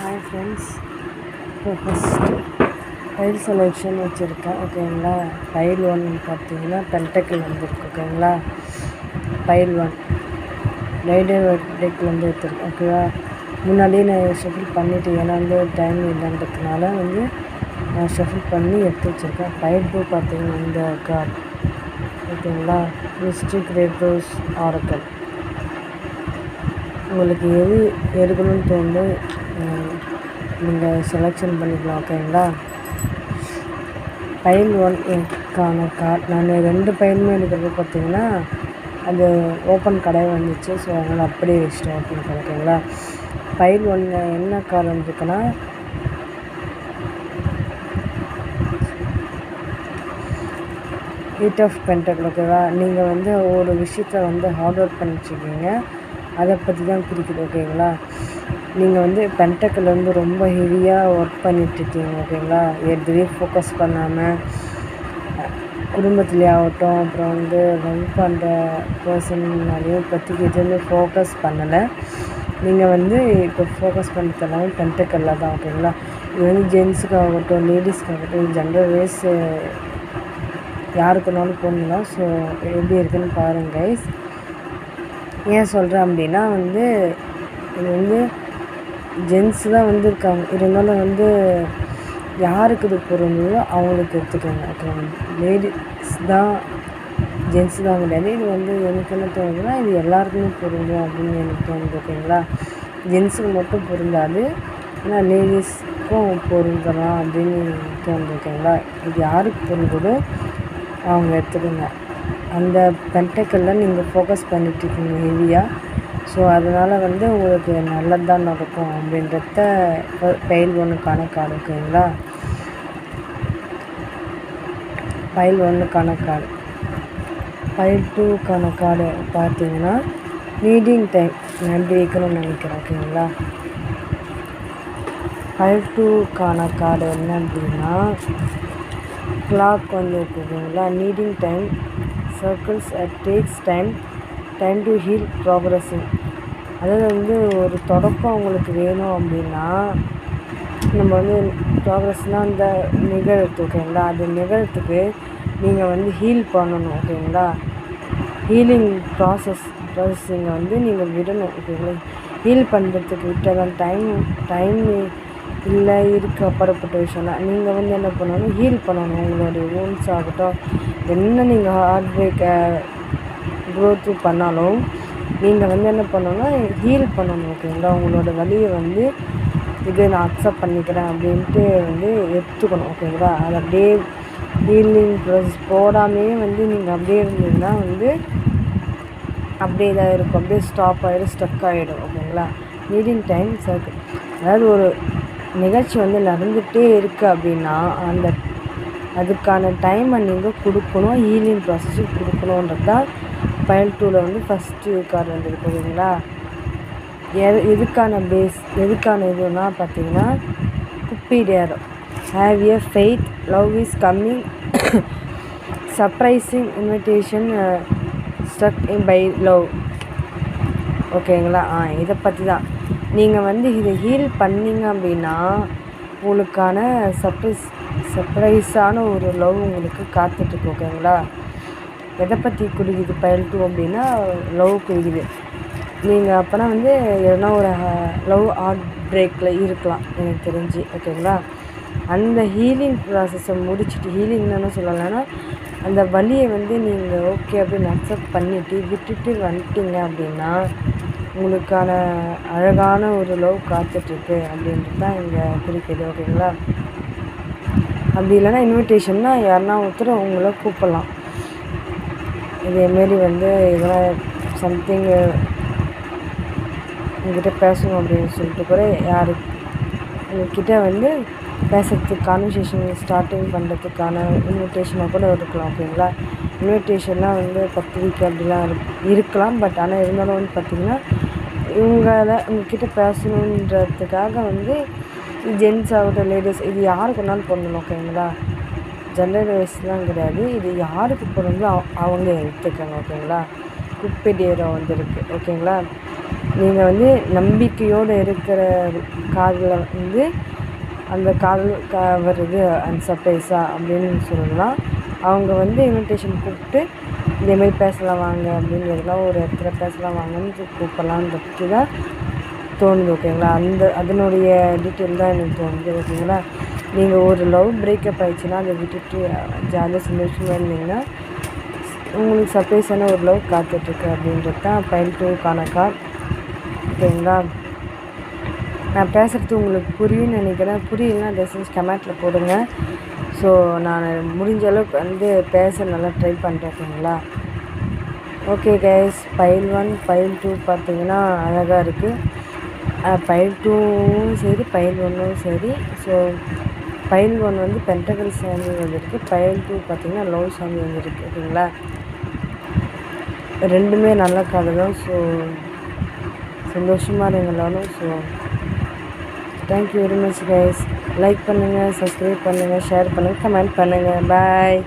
Hi friends, இப்போ first file selection வச்சுருக்கேன். ஓகேங்களா. ஃபைல் 1 பார்த்தீங்கன்னா பென்டக்கிள் வந்துருக்கு. ஓகேங்களா. ஃபைல் 1 ரைடர் டெக்கில் வந்து எடுத்துருக்கேன். ஓகேவா. முன்னாடியே நான் ஷஃபில் பண்ணிவிட்டு, ஏன்னா டைம் இல்லைன்றதுனால நான் ஷஃபில் பண்ணி எடுத்து வச்சுருக்கேன். ஃபைல் 2 பார்த்தீங்கன்னா இந்த கார்டு. ஓகேங்களா. Mystic red rose oracle. உங்களுக்கு எது எடுக்கணும்னு தோணுது நீங்கள் செலெக்ஷன் பண்ணிக்கலாம். ஓகேங்களா. ஃபைல் 1க்கான கார்டு நான் 2 ஃபைலுமே எடுக்கிறது பார்த்தீங்கன்னா அது ஓப்பன் கடை வந்துச்சு. ஸோ அதனால் அப்படியே வச்சுட்டேன். ஓப்பன் கடை. ஓகேங்களா. ஃபைல் 1 என்ன கார்டு வந்துருக்குன்னா எயிட் ஆஃப் பென்டக்கிள். ஓகேவா. நீங்கள் ஒரு விஷயத்தை ஹார்ட் ஒர்க் பண்ணி வச்சுருக்கீங்க, அதை பற்றி தான் குறிக்குது. ஓகேங்களா. நீங்கள் பென்டக்கிள் ரொம்ப ஹெவியாக ஒர்க் பண்ணிகிட்ருக்கீங்க. ஓகேங்களா. எதுலேயும் ஃபோக்கஸ் பண்ணாமல் குடும்பத்துலேயே ஆகட்டும், அப்புறம் ரன் பண்ணுற பர்சன்னாலேயும் இப்போதைக்கு எதுவுமே ஃபோக்கஸ் பண்ணலை. நீங்கள் இப்போ ஃபோக்கஸ் பண்ணுறது எல்லாமே பென்டக்கிளில் தான். ஓகேங்களா. இது ஜென்ஸுக்காகட்டும், லேடிஸ்க்காகட்டும், ஜென்ரல் வேஸ் யாருக்குனாலும் போடலாம். ஸோ எப்படி இருக்குன்னு பாருங்கள் கைஸ். ஏன் சொல்கிறேன் அப்படின்னா இது ஜென்ஸு தான் இருக்காங்க. இருந்தாலும் யாருக்கு இது பொருந்தோ அவங்களுக்கு எடுத்துக்கோங்க. ஓகே. லேடிஸ் தான், ஜென்ஸு தான் கிடையாது. இது எனக்கு என்ன தோணுதுன்னா இது எல்லாருக்குமே பொருந்தும் அப்படின்னு எனக்கு தோணுது. ஓகேங்களா. ஜென்ஸுக்கு மட்டும் பொருந்தாது, ஏன்னா லேடிஸ்க்கும் பொருந்தலாம் அப்படின்னு தோணுது. ஓகேங்களா. இது யாருக்கு பொருந்ததோ அவங்க எடுத்துக்கோங்க. அந்த பென்டக்கிளில் நீங்கள் ஃபோக்கஸ் பண்ணிட்டுருக்கீங்க ஹெவியாக. ஸோ அதனால் உங்களுக்கு நல்லது தான் நடக்கும் அப்படின்றத ஃபைல் 1க்கான கார்டு. ஓகேங்களா. ஃபைல் 1க்கான கார்டு. ஃபைல் 2க்கான கார்டு பார்த்தீங்கன்னா நீடிங் டைம். நான் எப்படி வைக்கணும்னு நினைக்கிறேன். ஓகேங்களா. ஃபைல் 2க்கான கார்டு என்ன அப்படின்னா கிளாக் இருக்குங்களா. Needing time, circles at takes time to heal progressing. அதாவது ஒரு தொடக்கம் உங்களுக்கு வேணும் அப்படின்னா நம்ம ப்ராக்ரஸ்னால் அந்த நிகழ்த்து. ஓகேங்களா. அது நிகழ்த்துக்கு நீங்கள் ஹீல் பண்ணணும். ஓகேங்களா. ஹீலிங் ப்ராசஸிங்கை நீங்கள் விடணும். ஓகேங்களா. ஹீல் பண்ணுறதுக்கு விட்டதான் டைம் இல்லை இருக்க அப்புறப்பட்ட விஷயம்னா நீங்கள் என்ன பண்ணணும், ஹீல் பண்ணணும். உங்களுடைய wounds ஆகட்டும், என்ன நீங்கள் ஹார்ட் பிரேக்கை க்ரோத்து பண்ணாலும் நீங்கள் என்ன பண்ணணும்னா ஹீல் பண்ணணும். ஓகேங்களா. உங்களோட வலியை இது நான் அக்செப்ட் பண்ணிக்கிறேன் அப்படின்ட்டு எடுத்துக்கணும். ஓகேங்களா. அது அப்படியே ஹீலிங் ப்ராசஸ் போடாமையே நீங்கள் அப்படியே இருந்தீங்கன்னா அப்படியே இதாக இருக்கும், அப்படியே ஸ்டாப் ஆகிடும், ஸ்டக் ஆகிடும். ஓகேங்களா. நீடிங் டைம் சர்க்கிள், அதாவது ஒரு நிகழ்ச்சி நடந்துகிட்டே இருக்குது அப்படின்னா அதுக்கான டைமை நீங்கள் கொடுக்கணும், ஹீலிங் ப்ராசஸும் கொடுக்கணுன்றது தான் ஃபைல் 2ல் ஃபஸ்ட்டு கார்டு வந்துருக்கு. ஓகேங்களா. எதுக்கான இதுன்னா பார்த்தீங்கன்னா குப்பிடேரோ. Have a faith, love is coming, surprising invitation, stuck in by love. ஓகேங்களா. இதை பற்றி தான் நீங்கள் இதை ஹீல் பண்ணிங்க அப்படின்னா உங்களுக்கான சர்ப்ரைஸான ஒரு லவ் உங்களுக்கு காத்துட்ருக்கு. ஓகேங்களா. எதை பற்றி குடிக்குது ஃபைல் 2 அப்படின்னா லவ் குடிக்குது. நீங்கள் அப்போனா எதனா ஒரு லவ் ஹார்ட் பிரேக்கில் இருக்கலாம் எனக்கு தெரிஞ்சு. ஓகேங்களா. அந்த ஹீலிங் ப்ராசஸை முடிச்சுட்டு, ஹீலிங்னு சொல்லலைன்னா அந்த வலியை நீங்கள் ஓகே அப்படின்னு அக்செப்ட் பண்ணிவிட்டு விட்டுட்டு வந்துட்டீங்க அப்படின்னா உங்களுக்கான அழகான ஒரு லவ் காத்துட்ருக்கு அப்படின்றது தான் இங்கே குறிக்குது. ஓகேங்களா. அப்படி இல்லைன்னா இன்விடேஷன்னா யாருன்னா ஒருத்தர் உங்களை கூப்பிடலாம். இதேமாரி எதனா சம்திங் உங்கள்கிட்ட பேசணும் அப்படின்னு சொல்லிட்டு கூட யார் உங்கள்கிட்ட பேசுகிறதுக்கு கான்வர்சேஷன் ஸ்டார்டிங் பண்ணுறதுக்கான இன்விடேஷனாக கூட இருக்கலாம். ஓகேங்களா. இன்விடேஷன்லாம் பத்திரிக்கை அப்படிலாம் இருக்கலாம். பட் ஆனால் இருந்தாலும் பார்த்திங்கன்னா உங்கள்கிட்ட பேசணுன்றதுக்காக ஜென்ஸ் ஆகட்டும், லேடிஸ், இது யாருக்கு வேணாலும் பண்ணணும். ஓகேங்களா. ஜென்ரல் வைஸ்லாம் கிடையாது. இது யாருக்கு பொருந்தோ அவங்க எடுத்துக்கோங்க. ஓகேங்களா. குப்பிடேரோ இருக்குது. ஓகேங்களா. நீங்கள் வந்து நம்பிக்கையோடு இருக்கிற காதலை வந்து அந்த காதல் வருது அந்த சர்ப்ரைஸாக அப்படின்னு சொல்லலாம். அவங்க வந்து இன்விடேஷன் கூப்பிட்டு இதேமாரி பேசலாம் வாங்க அப்படின்னு எதனா ஒரு இடத்துல பேசலாம் வாங்கன்னு கூப்பிடலான்னு பற்றி தான் தோணுது. ஓகேங்களா? அதனுடைய டீட்டெயில் தான் எனக்கு தோணுது. ஓகேங்களா? நீங்கள் ஒரு லவ் பிரேக்கப் ஆகிடுச்சுன்னா அதை விட்டுட்டு ஜாலியாக சந்தோஷமாக இருந்தீங்கன்னா உங்களுக்கு சர்ப்ரைஸான ஒரு லவ் காத்துட்ருக்கு அப்படின்றது தான் பைல் 2க்கான கார்டு. ஓகேங்களா? நான் பேசுகிறது உங்களுக்கு புரியும்னு நினைக்கிறேன். புரியலன்னா தயவுசெஞ்சு கமெண்ட்டில் போடுங்க. ஸோ நான் முடிஞ்ச அளவுக்கு வந்து பேச நல்லா ட்ரை பண்ணுறேன். ஓகேங்களா? ஓகே கைஸ், பைல் 1 பைல் 2 பார்த்திங்கன்னா அழகாக இருக்குது. பைல் 2வும் சரி பைல் 1ம் சரி. ஸோ பைல் 1 வந்து பென்டகல் சாமி வந்துருக்கு. பைல் 2 பார்த்திங்கன்னா லவ் சாமி வந்துருக்கு. ஓகேங்களா? ரெண்டுமே நல்ல கதை தான். ஸோ சந்தோஷமாக இருங்க எல்லாரும். So thank you very much guys. Like பண்ணுங்கள், சப்ஸ்கிரைப் பண்ணுங்கள், ஷேர் பண்ணுங்கள், கமெண்ட் பண்ணுங்கள். பாய்.